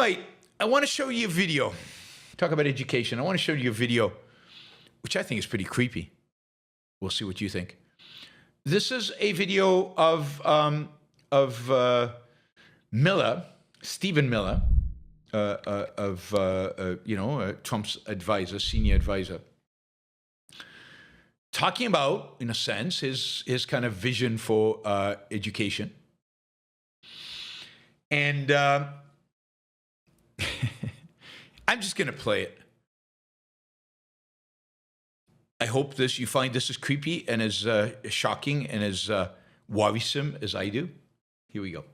right, I want to show you a video. Talk about education. I want to show you a video, which I think is pretty creepy. We'll see what you think. This is a video of Miller, Stephen Miller, Trump's advisor, senior advisor, talking about, in a sense, his kind of vision for education. And I'm just going to play it. I hope you find this as creepy and as shocking and as worrisome as I do. Here we go.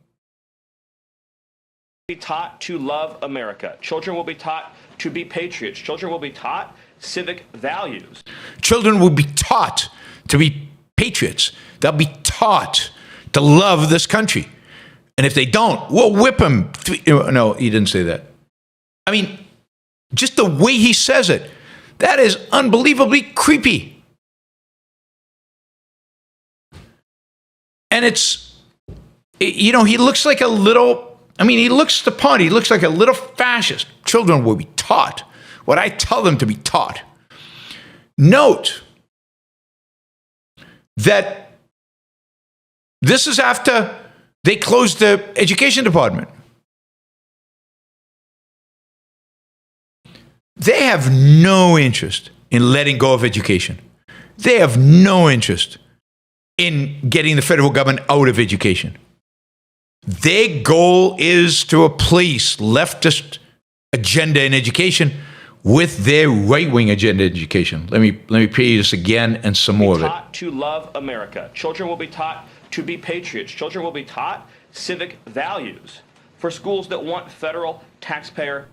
Be taught to love America. Children will be taught to be patriots. Children will be taught civic values. Children will be taught to be patriots. They'll be taught to love this country. And if they don't, we'll whip them. No, he didn't say that. I mean, just the way he says it, that is unbelievably creepy. And he looks like a little, he looks the part. He looks like a little fascist. Children will be taught what I tell them to be taught. Note that this is after they closed the education department. They have no interest in letting go of education. They have no interest in getting the federal government out of education. Their goal is to replace leftist agenda in education with their right-wing agenda in education. Let me play this again and some more of it. Taught to love America. Children will be taught to be patriots. Children will be taught civic values for schools that want federal taxpayer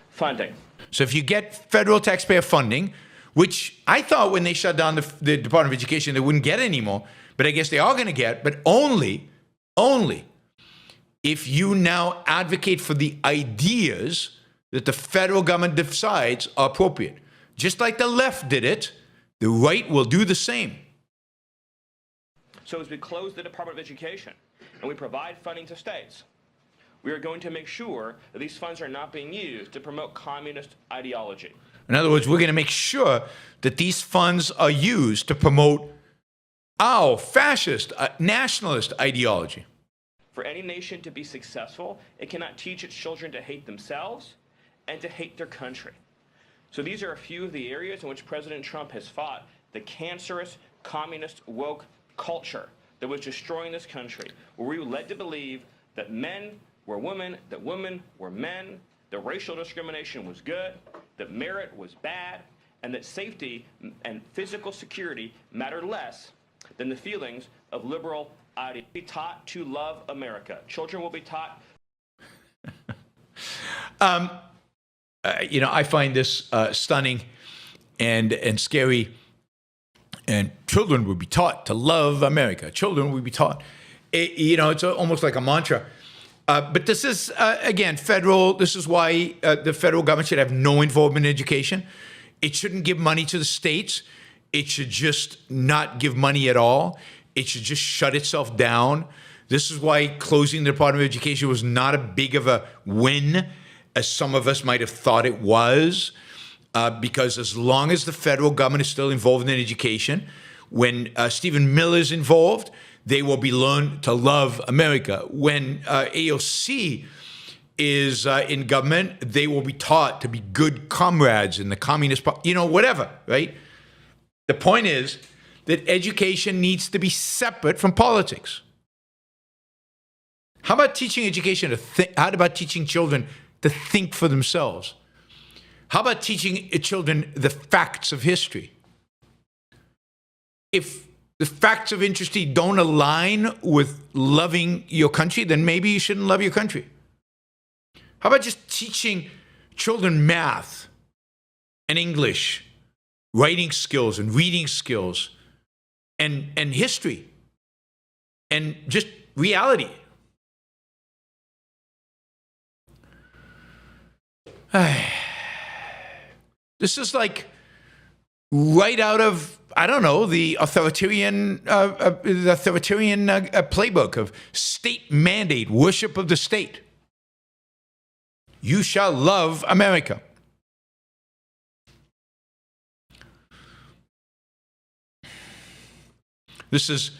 funding. So if you get federal taxpayer funding, which I thought when they shut down the Department of Education, they wouldn't get anymore, but I guess they are going to get, but only if you now advocate for the ideas that the federal government decides are appropriate. Just like the left did it, the right will do the same. So as we close the Department of Education and we provide funding to states, we are going to make sure that these funds are not being used to promote communist ideology. In other words, we're going to make sure that these funds are used to promote our fascist, nationalist ideology. For any nation to be successful, it cannot teach its children to hate themselves and to hate their country. So these are a few of the areas in which President Trump has fought the cancerous, communist, woke culture that was destroying this country, where we were led to believe that men were women, that women were men, that racial discrimination was good, that merit was bad, and that safety and physical security mattered less than the feelings of liberal ideology. Be taught to love America. Children will be taught. I find this stunning and scary. And children will be taught to love America. Children will be taught. It's almost like a mantra. But this is, again, federal. This is why the federal government should have no involvement in education. It shouldn't give money to the states. It should just not give money at all. It should just shut itself down. This is why closing the Department of Education was not as big of a win as some of us might have thought it was. Because as long as the federal government is still involved in education, when Stephen Miller is involved, they will be learned to love America. When AOC is in government, they will be taught to be good comrades in the communist party, whatever, right? The point is that education needs to be separate from politics. How about teaching education to think? How about teaching children to think for themselves? How about teaching children the facts of history? If the facts of history don't align with loving your country, then maybe you shouldn't love your country. How about just teaching children math and English, writing skills and reading skills, and history, and just reality? This is like right out of, I don't know, the authoritarian playbook of state mandate, worship of the state. You shall love America. This is,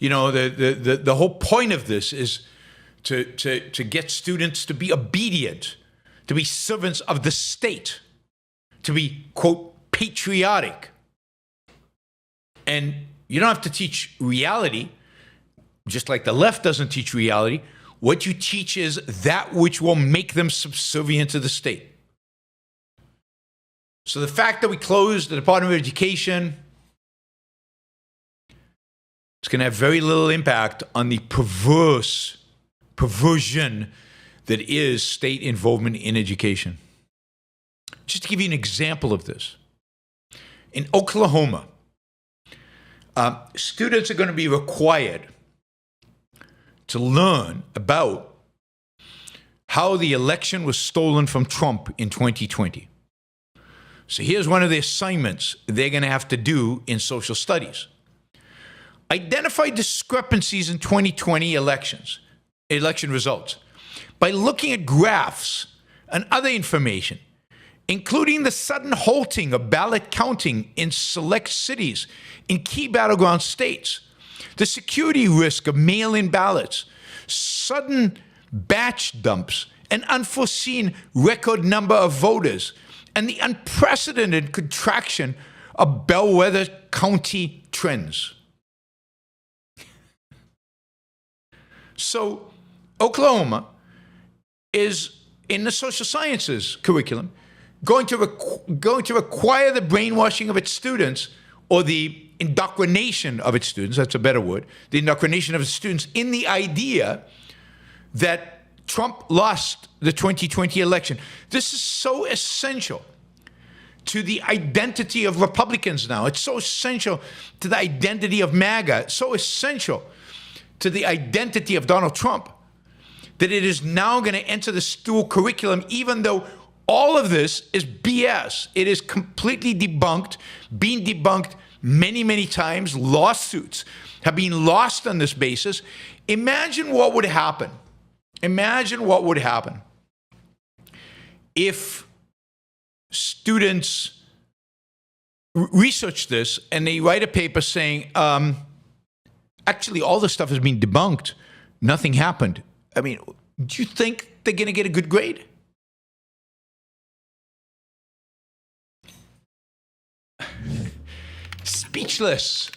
the whole point of this is to get students to be obedient, to be servants of the state, to be, quote, patriotic. And you don't have to teach reality, just like the left doesn't teach reality. What you teach is that which will make them subservient to the state. So the fact that we closed the Department of Education, it's going to have very little impact on the perversion that is state involvement in education. Just to give you an example of this, in Oklahoma, students are going to be required to learn about how the election was stolen from Trump in 2020. So here's one of the assignments they're going to have to do in social studies. Identify discrepancies in 2020 election results by looking at graphs and other information, including the sudden halting of ballot counting in select cities in key battleground states, the security risk of mail-in ballots, sudden batch dumps, an unforeseen record number of voters, and the unprecedented contraction of bellwether county trends. So Oklahoma is, in the social sciences curriculum, going to require the brainwashing of its students, or the indoctrination of its students, that's a better word, the indoctrination of its students in the idea that Trump lost the 2020 election. This is so essential to the identity of Republicans now. It's so essential to the identity of MAGA. It's so essential to the identity of Donald Trump that it is now going to enter the school curriculum, even though all of this is BS. It is completely debunked, being debunked many, many times. Lawsuits have been lost on this basis. Imagine what would happen. Imagine what would happen if students research this and they write a paper saying, actually, all this stuff has been debunked. Nothing happened. I mean, do you think they're going to get a good grade? Speechless.